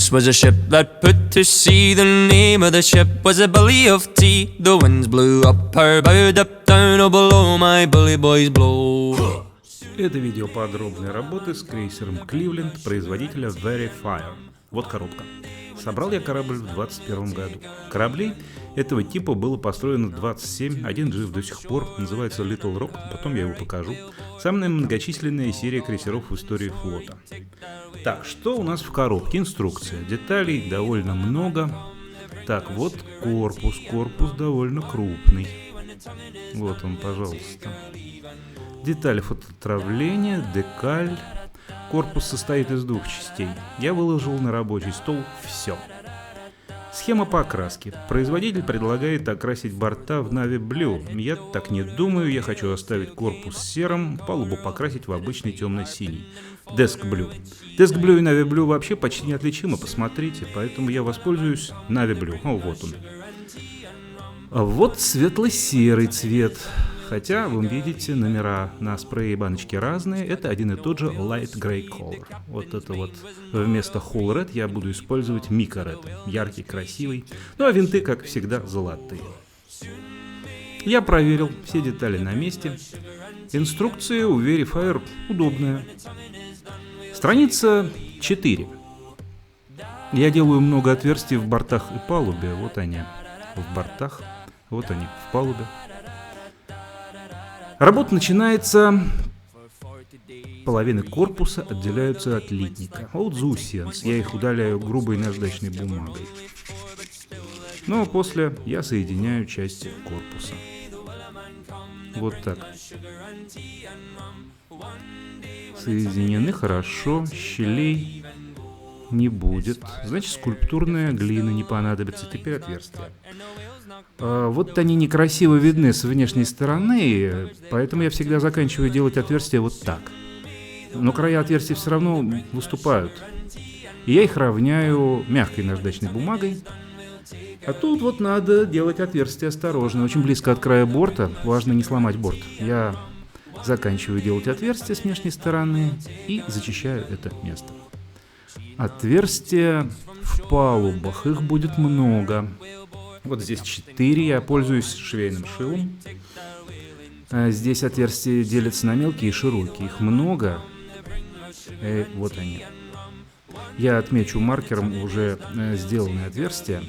This was a ship that put to sea. The name of the ship was a Billy of Tea. The winds blew up her bow, up down, oh below my bully boys blow. Это видео подробной работы с крейсером Cleveland производителя Verifier. Вот коробка. Собрал я корабль в 2021 году. Кораблей этого типа было построено 27, один жив до сих пор, называется Little Rock, потом я его покажу. Самая многочисленная серия крейсеров в истории флота. Так, что у нас в коробке? Инструкция. Деталей довольно много. Так, вот корпус. Корпус довольно крупный. Вот он, пожалуйста. Детали фотоотравления, декаль. Корпус состоит из двух частей. Я выложил на рабочий стол все. Схема покраски. Производитель предлагает окрасить борта в Navy Blue. Я так не думаю, я хочу оставить корпус серым, палубу покрасить в обычный темно-синий. Desk Blue. Desk Blue и Navy Blue вообще почти неотличимы, посмотрите, поэтому я воспользуюсь Navy Blue. О, вот он. А вот светло-серый цвет. Хотя вы видите, номера на спрее и баночке разные, это один и тот же Light Grey Color. Вот это вот вместо Whole Red я буду использовать Mica Red, яркий, красивый, ну а винты, как всегда, золотые. Я проверил, все детали на месте. Инструкция у Verifier удобная. Страница 4. Я делаю много отверстий в бортах и палубе, вот они в бортах, вот они в палубе. Работа начинается, половины корпуса отделяются от литника. Вот заусенц, я их удаляю грубой наждачной бумагой. Ну а после я соединяю части корпуса. Вот так. Соединены хорошо, щелей не будет. Значит, скульптурная глина не понадобится. Теперь отверстия. Вот они некрасиво видны с внешней стороны, поэтому я всегда заканчиваю делать отверстия вот так. Но края отверстий все равно выступают. И я их равняю мягкой наждачной бумагой. А тут вот надо делать отверстия осторожно, очень близко от края борта, важно не сломать борт. Я заканчиваю делать отверстия с внешней стороны и зачищаю это место. Отверстия в палубах, их будет много. Вот здесь 4, я пользуюсь швейным шилом. Здесь отверстия делятся на мелкие и широкие, их много. Вот они. Я отмечу маркером уже сделанные отверстия.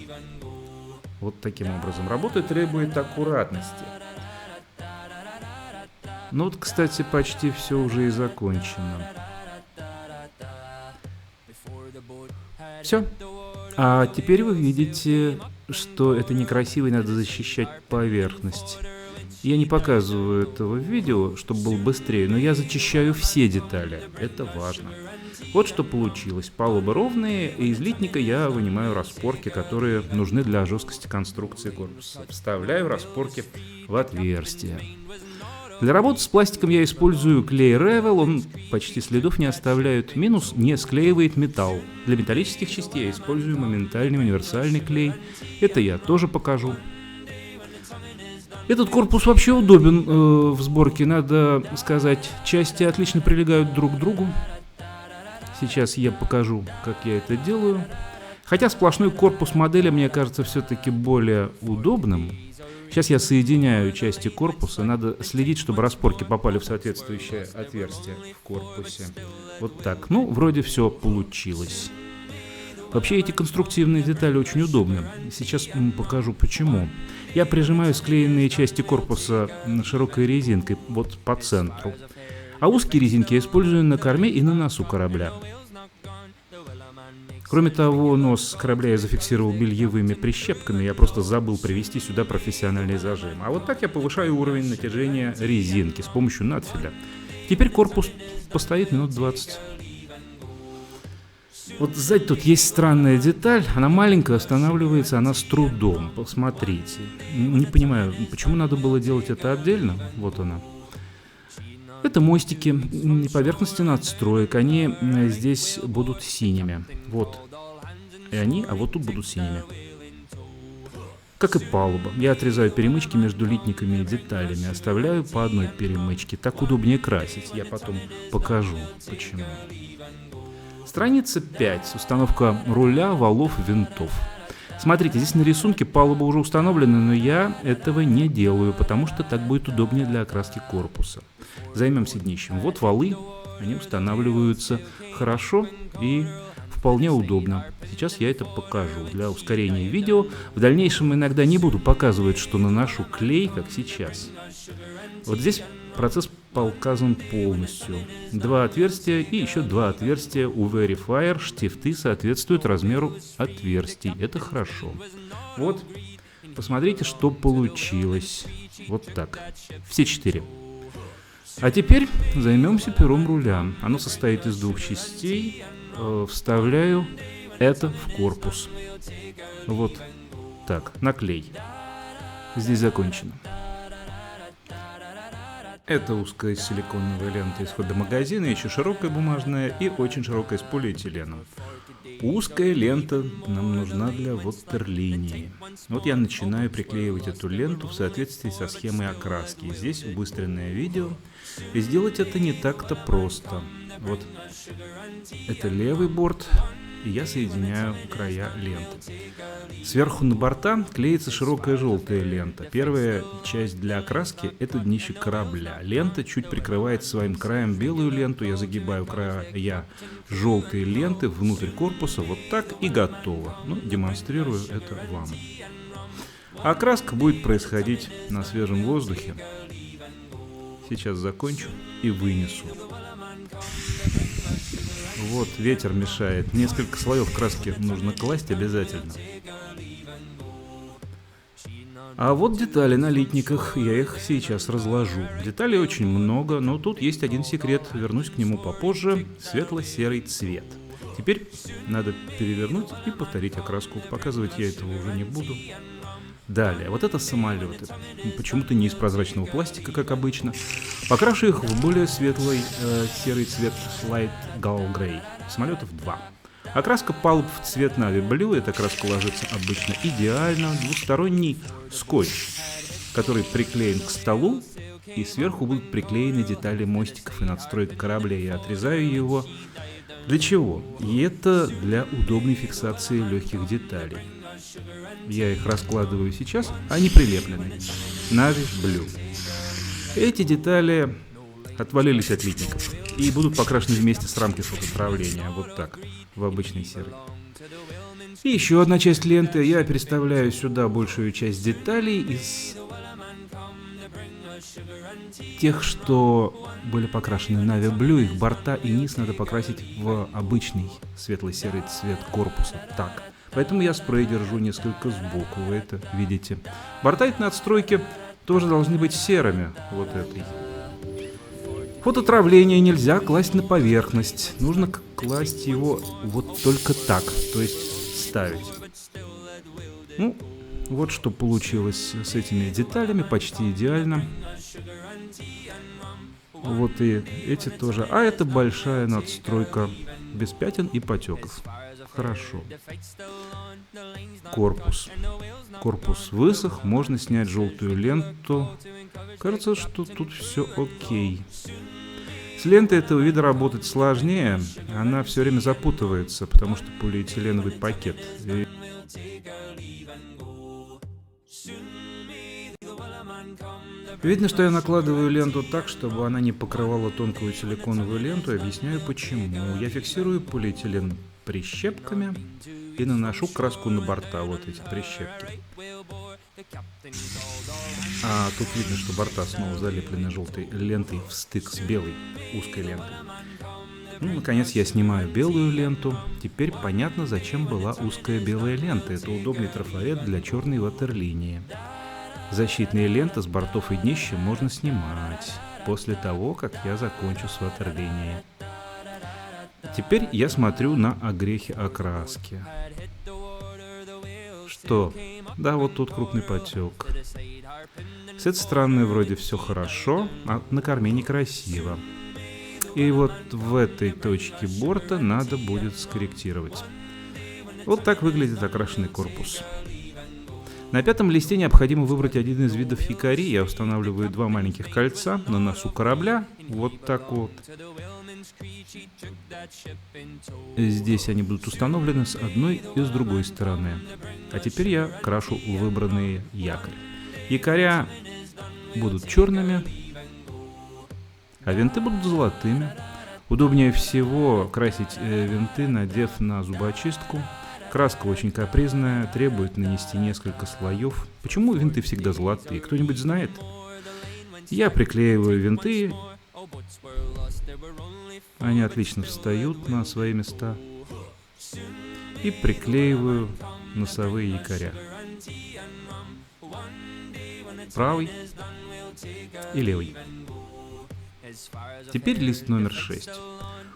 Вот таким образом. Работа требует аккуратности. Ну вот, кстати, почти все уже и закончено. Все. А теперь вы видите, что это некрасиво и надо защищать поверхность. Я не показываю этого в видео, чтобы было быстрее, но я зачищаю все детали. Это важно. Вот что получилось. Палубы ровные, и из литника я вынимаю распорки, которые нужны для жесткости конструкции корпуса. Вставляю распорки в отверстия. Для работы с пластиком я использую клей Revell, он почти следов не оставляет. Минус, не склеивает металл. Для металлических частей я использую моментальный универсальный клей. Это я тоже покажу. Этот корпус вообще удобен в сборке, надо сказать. Части отлично прилегают друг к другу. Сейчас я покажу, как я это делаю. Хотя сплошной корпус модели мне кажется все-таки более удобным. Сейчас я соединяю части корпуса, надо следить, чтобы распорки попали в соответствующее отверстие в корпусе. Вот так. Ну, вроде все получилось. Вообще эти конструктивные детали очень удобны. Сейчас покажу почему. Я прижимаю склеенные части корпуса широкой резинкой вот по центру. А узкие резинки я использую на корме и на носу корабля. Кроме того, нос корабля я зафиксировал бельевыми прищепками, я просто забыл привести сюда профессиональный зажим. А вот так я повышаю уровень натяжения резинки с помощью надфиля. Теперь корпус постоит минут 20. Вот сзади тут есть странная деталь, она маленькая, останавливается она с трудом, посмотрите. Не понимаю, почему надо было делать это отдельно, вот она. Это мостики, поверхности надстроек, они здесь будут синими, вот, и они, а вот тут будут синими. Как и палуба, я отрезаю перемычки между литниками и деталями, оставляю по одной перемычке, так удобнее красить, я потом покажу, почему. Страница 5. Установка руля, валов, винтов. Смотрите, здесь на рисунке палуба уже установлена, но я этого не делаю, потому что так будет удобнее для окраски корпуса. Займемся днищем. Вот валы, они устанавливаются хорошо и вполне удобно. Сейчас я это покажу для ускорения видео. В дальнейшем иногда не буду показывать, что наношу клей, как сейчас. Вот здесь процесс показан полностью. 2 отверстия и еще 2 отверстия у Verifier. Штифты соответствуют размеру отверстий. Это хорошо. Вот, посмотрите, что получилось. Вот так. Все 4. А теперь займемся пером руля. Оно состоит из 2 частей. Вставляю это в корпус. Вот так, на клей. Здесь закончено. Это узкая силиконовая лента из фотомагазина, еще широкая бумажная и очень широкая с полиэтиленом. Узкая лента нам нужна для ватерлинии. Вот я начинаю приклеивать эту ленту в соответствии со схемой окраски. Здесь убыстренное видео. И сделать это не так-то просто. Вот это левый борт, и я соединяю края ленты. Сверху на борта клеится широкая желтая лента. Первая часть для окраски – это днище корабля. Лента чуть прикрывает своим краем белую ленту. Я загибаю края желтые ленты внутрь корпуса. Вот так и готово. Ну, демонстрирую это вам. Окраска будет происходить на свежем воздухе. Сейчас закончу и вынесу. Вот, ветер мешает. Несколько слоев краски нужно класть обязательно. А вот детали на литниках, я их сейчас разложу. Деталей очень много, но тут есть один секрет, вернусь к нему попозже. Светло-серый цвет. Теперь надо перевернуть и повторить окраску. Показывать я этого уже не буду. Далее, вот это самолеты. Почему-то не из прозрачного пластика, как обычно. Покрашу их в более светлый серый цвет Light Gull Grey. Самолетов 2. Окраска палуб в цвет Navy Blue. Эта краска ложится обычно идеально. Двусторонний скотч, который приклеен к столу. И сверху будут приклеены детали мостиков и надстроек корабля. Я отрезаю его. Для чего? И это для удобной фиксации легких деталей. Я их раскладываю сейчас, они прилеплены. Navy Blue. Эти детали отвалились от литников и будут покрашены вместе с рамки фототравления. Вот так, в обычный серый. И еще одна часть ленты. Я переставляю сюда большую часть деталей из тех, что были покрашены Navy Blue. Их борта и низ надо покрасить в обычный светло-серый цвет корпуса. Так. Поэтому я спрей держу несколько сбоку, вы это видите. Борта и надстройки тоже должны быть серыми, вот этой. Фототравление нельзя класть на поверхность. Нужно класть его вот только так, то есть ставить. Ну, вот что получилось с этими деталями, почти идеально. Вот и эти тоже. А это большая надстройка, без пятен и потеков. Хорошо. Корпус. Корпус высох, можно снять желтую ленту. Кажется, что тут все окей. С лентой этого вида работать сложнее. Она все время запутывается, потому что полиэтиленовый пакет. Видно, что я накладываю ленту так, чтобы она не покрывала тонкую силиконовую ленту. Объясняю почему. Я фиксирую полиэтилен прищепками и наношу краску на борта, вот эти прищепки. А тут видно, что борта снова залеплены желтой лентой в стык с белой узкой лентой. Ну, наконец я снимаю белую ленту. Теперь понятно, зачем была узкая белая лента. Это удобный трафарет для черной ватерлинии. Защитные ленты с бортов и днища можно снимать после того, как я закончу с ватерлинией. Теперь я смотрю на огрехи окраски. Что? Да, вот тут крупный потек. С этой стороны вроде все хорошо, а на корме некрасиво. И вот в этой точке борта надо будет скорректировать. Вот так выглядит окрашенный корпус. На пятом листе необходимо выбрать один из видов якорей. Я устанавливаю 2 маленьких кольца на носу корабля. Вот так вот. Здесь они будут установлены с одной и с другой стороны. А теперь я крашу выбранные якорь. Якоря будут черными, а винты будут золотыми. Удобнее всего красить винты, надев на зубочистку. Краска очень капризная, требует нанести несколько слоев. Почему винты всегда золотые? Кто-нибудь знает? Я приклеиваю винты. Они отлично встают на свои места. И приклеиваю носовые якоря. Правый и левый. Теперь лист номер 6.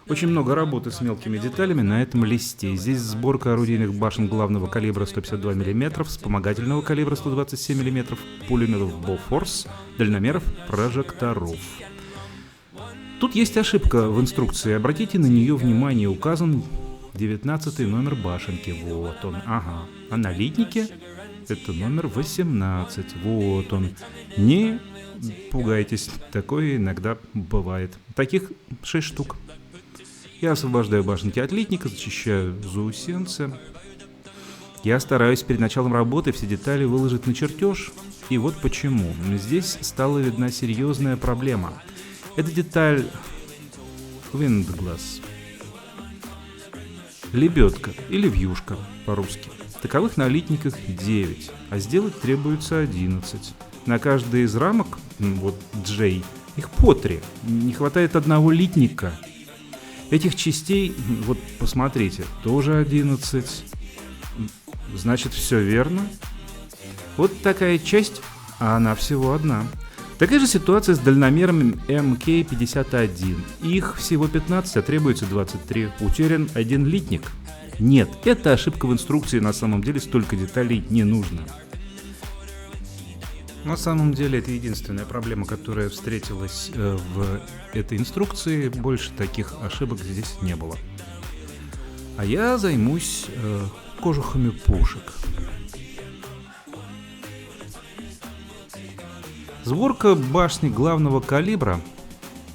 Очень много работы с мелкими деталями на этом листе. Здесь сборка орудийных башен главного калибра 152 мм, вспомогательного калибра 127 мм, пулеметов Bofors, дальномеров, прожекторов. Тут есть ошибка в инструкции. Обратите на нее внимание. Указан 19 номер башенки. Вот он. Ага. А на литнике это номер 18. Вот он. Не пугайтесь. Такое иногда бывает. Таких 6 штук. Я освобождаю башенки от литника, зачищаю заусенцы. Я стараюсь перед началом работы все детали выложить на чертеж. И вот почему. Здесь стала видна серьезная проблема. Эта деталь Windglass. Лебедка или вьюшка по-русски. Таковых на литниках 9, а сделать требуется 11. На каждой из рамок, вот J, их по 3. Не хватает одного литника. Этих частей, вот посмотрите, тоже 11. Значит, все верно. Вот такая часть, а она всего одна. Такая же ситуация с дальномерами МК-51. Их всего 15, а требуется 23. Утерян один литник. Нет, это ошибка в инструкции, на самом деле столько деталей не нужно. На самом деле это единственная проблема, которая встретилась в этой инструкции. Больше таких ошибок здесь не было. А я займусь кожухами пушек. Сборка башни главного калибра,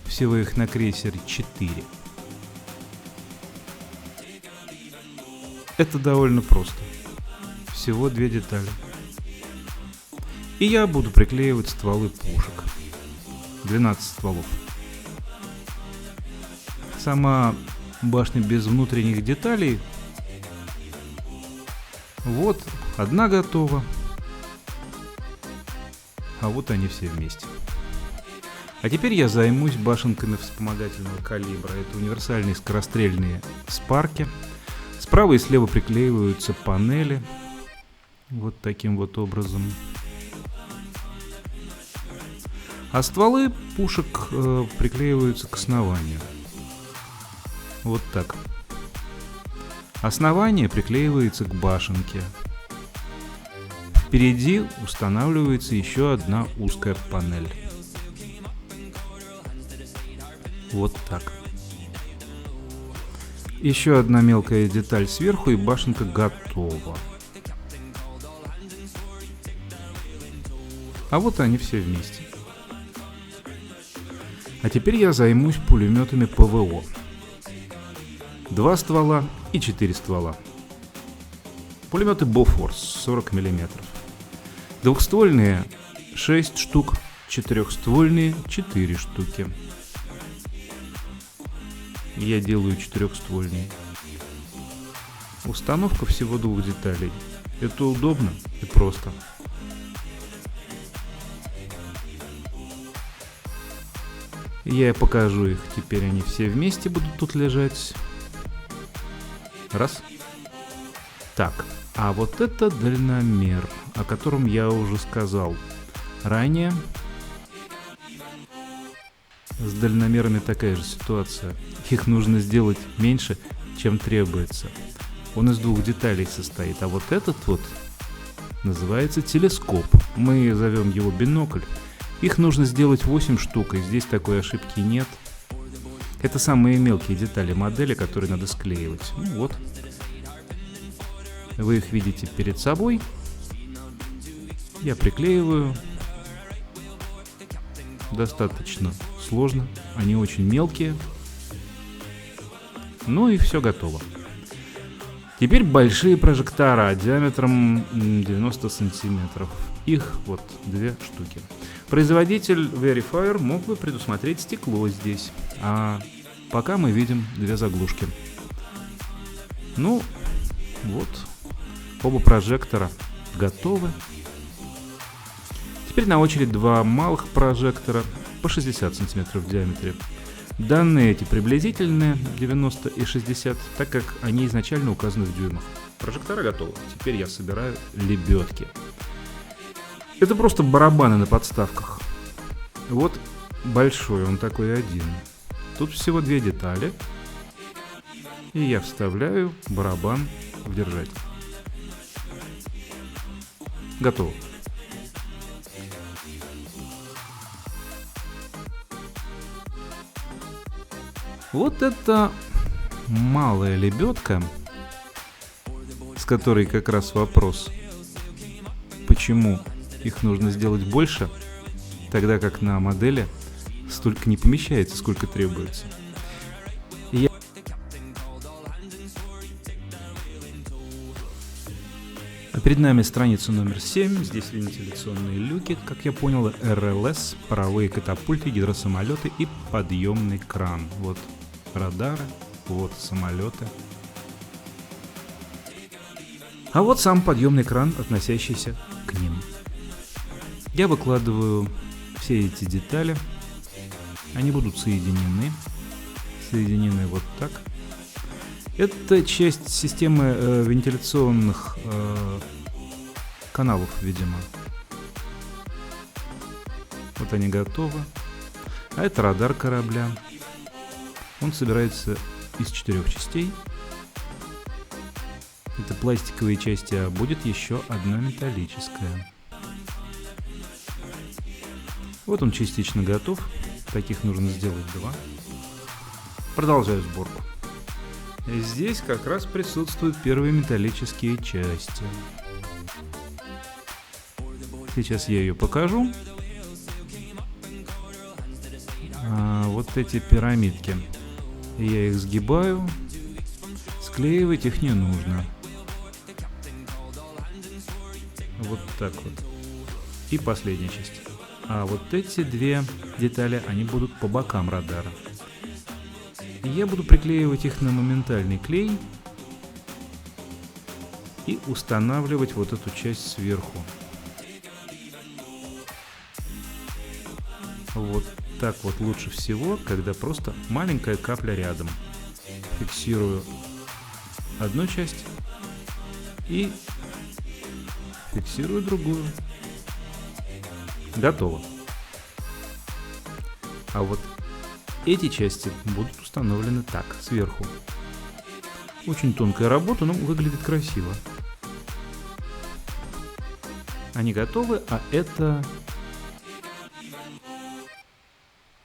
всего их на крейсере 4. Это довольно просто. Всего 2 детали. И я буду приклеивать стволы пушек. 12 стволов. Сама башня без внутренних деталей. Вот, одна готова. А вот они все вместе. А теперь я займусь башенками вспомогательного калибра. Это универсальные скорострельные спарки. Справа и слева приклеиваются панели. Вот таким вот образом. А стволы пушек приклеиваются к основанию. Вот так. Основание приклеивается к башенке. Впереди устанавливается еще одна узкая панель. Вот так. Еще одна мелкая деталь сверху, и башенка готова. А вот они все вместе. А теперь я займусь пулеметами ПВО. 2 ствола и 4 ствола. Пулеметы Bofors 40 мм. Двухствольные 6 штук, четырехствольные 4 штуки. Я делаю четырехствольные. Установка всего 2 деталей. Это удобно и просто. Я покажу их. Теперь они все вместе будут тут лежать. Раз. Так, а вот это дальномер, о котором я уже сказал ранее. С дальномерами такая же ситуация. Их нужно сделать меньше, чем требуется. Он из 2 деталей состоит, а вот этот вот называется телескоп. Мы зовем его бинокль. Их нужно сделать 8 штук, и здесь такой ошибки нет. Это самые мелкие детали модели, которые надо склеивать. Ну вот. Вы их видите перед собой. Я приклеиваю. Достаточно сложно. Они очень мелкие. Ну и все готово. Теперь большие прожектора диаметром 90 сантиметров. Их вот 2 штуки. Производитель Verifier мог бы предусмотреть стекло здесь, а пока мы видим 2 заглушки. Ну, вот, оба прожектора готовы. Теперь на очередь 2 малых прожектора по 60 сантиметров в диаметре. Данные эти приблизительные, 90 и 60, так как они изначально указаны в дюймах. Прожектора готовы. Теперь я собираю лебедки. Это просто барабаны на подставках. Вот большой, он такой один. Тут всего 2 детали. И я вставляю барабан в держатель. Готово. Вот это малая лебедка, с которой как раз вопрос, почему их нужно сделать больше, тогда как на модели столько не помещается, сколько требуется. А перед нами страница номер 7, здесь вентиляционные люки, как я понял, РЛС, паровые катапульты, гидросамолеты и подъемный кран. Вот радары, вот самолеты. А вот сам подъемный кран, относящийся к ним. Я выкладываю все эти детали. Они будут соединены вот так. Это часть системы вентиляционных каналов, видимо. Вот они готовы. А это радар корабля. Он собирается из 4 частей. Это пластиковые части, а будет еще одна металлическая. Вот он частично готов. Таких нужно сделать 2. Продолжаю сборку. Здесь как раз присутствуют первые металлические части. Сейчас я ее покажу. Вот эти пирамидки. Я их сгибаю. Склеивать их не нужно. Вот так вот. И последняя часть. А вот эти 2 детали, они будут по бокам радара. Я буду приклеивать их на моментальный клей и устанавливать вот эту часть сверху. Вот так вот лучше всего, когда просто маленькая капля рядом. Фиксирую одну часть и фиксирую другую. Готово. А вот эти части будут установлены так, сверху. Очень тонкая работа, но выглядит красиво. Они готовы, а это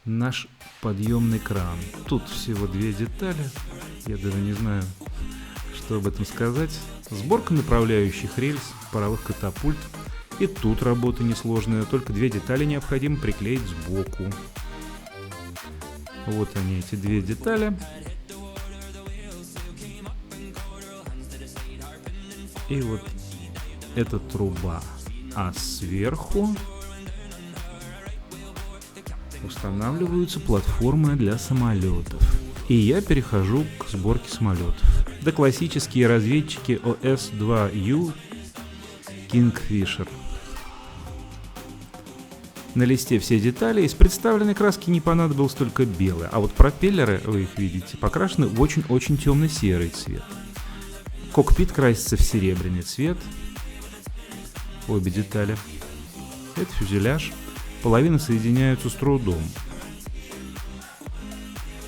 наш подъемный кран. Тут всего 2 детали. Я даже не знаю, что об этом сказать. Сборка направляющих рельс, паровых катапульт. И тут работа несложная, только 2 детали необходимо приклеить сбоку. Вот они, эти 2 детали. И вот эта труба. А сверху устанавливаются платформы для самолетов. И я перехожу к сборке самолетов. Да классические разведчики OS-2U Kingfisher. На листе все детали, из представленной краски не понадобилось только белое, а вот пропеллеры, вы их видите, покрашены в очень-очень темно-серый цвет. Кокпит красится в серебряный цвет. Обе детали. Это фюзеляж. Половины соединяются с трудом.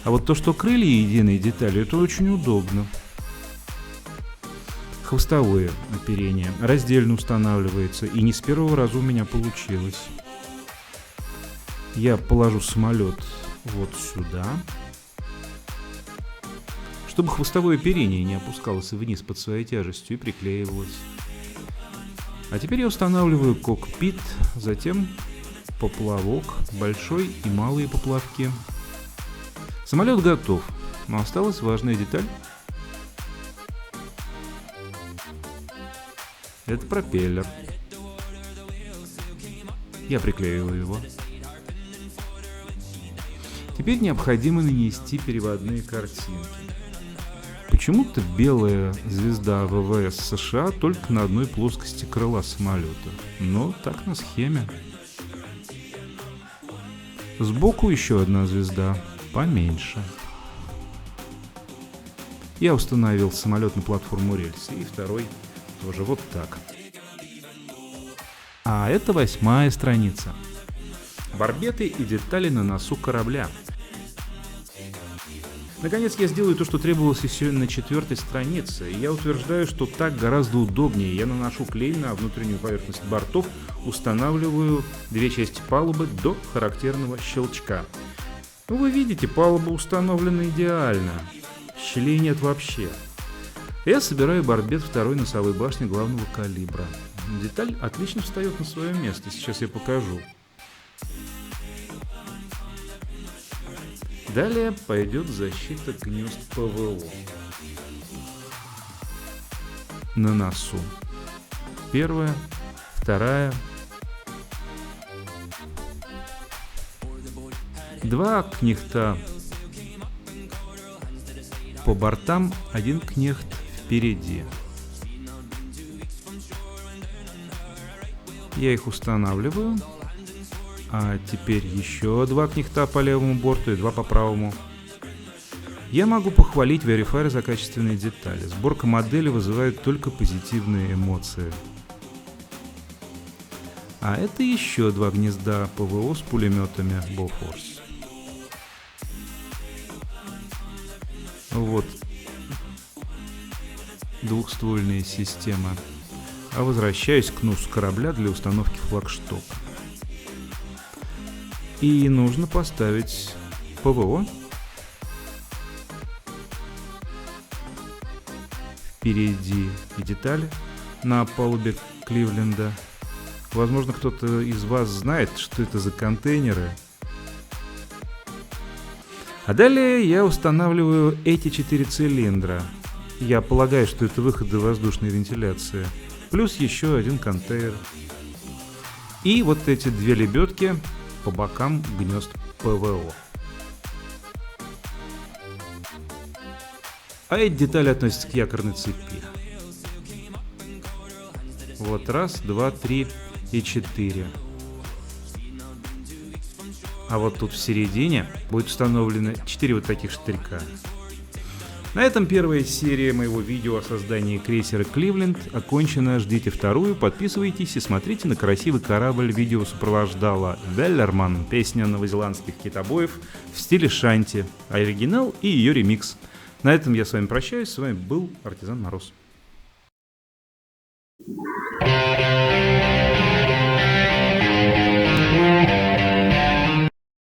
А вот то, что крылья единой детали, это очень удобно. Хвостовое оперение раздельно устанавливается, и не с первого раза у меня получилось. Я положу самолет вот сюда, чтобы хвостовое оперение не опускалось вниз под своей тяжестью и приклеивалось. А теперь я устанавливаю кокпит, затем поплавок, большой и малые поплавки. Самолет готов. Но осталась важная деталь. Это пропеллер. Я приклеиваю его. Теперь необходимо нанести переводные картинки. Почему-то белая звезда ВВС США только на одной плоскости крыла самолета. Но так на схеме. Сбоку еще одна звезда, поменьше. Я установил самолет на платформу рельс, и второй тоже вот так. А это 8-я страница. Барбеты и детали на носу корабля. Наконец я сделаю то, что требовалось еще на 4-й странице. И я утверждаю, что так гораздо удобнее. Я наношу клей на внутреннюю поверхность бортов, устанавливаю 2 части палубы до характерного щелчка. Ну, вы видите, палуба установлена идеально. Щелей нет вообще. Я собираю барбет второй носовой башни главного калибра. Деталь отлично встает на свое место, сейчас я покажу. Далее пойдет защита гнезд ПВО. На носу. 1-я, 2-я. 2 кнехта по бортам, 1 кнехт впереди. Я их устанавливаю. А теперь еще 2 кнехта по левому борту и 2 по правому. Я могу похвалить Verifier за качественные детали. Сборка модели вызывает только позитивные эмоции. А это еще 2 гнезда ПВО с пулеметами Bofors. Вот двухствольная система. А возвращаюсь к носу корабля для установки флагштока. И нужно поставить ПВО. Впереди и детали на палубе Кливленда. Возможно, кто-то из вас знает, что это за контейнеры. А далее я устанавливаю эти 4 цилиндра. Я полагаю, что это выходы воздушной вентиляции. Плюс еще 1 контейнер. И вот эти 2 лебедки по бокам гнезд ПВО. А эти детали относятся к якорной цепи. Вот 1, 2, 3 и 4. А вот тут в середине будет установлено 4 вот таких штырька. На этом первая серия моего видео о создании крейсера Кливленд окончена. Ждите вторую, подписывайтесь и смотрите на красивый корабль. Видео сопровождала Веллерман, песня новозеландских китобоев в стиле шанти, оригинал и ее ремикс. На этом я с вами прощаюсь, с вами был Артизан Мороз.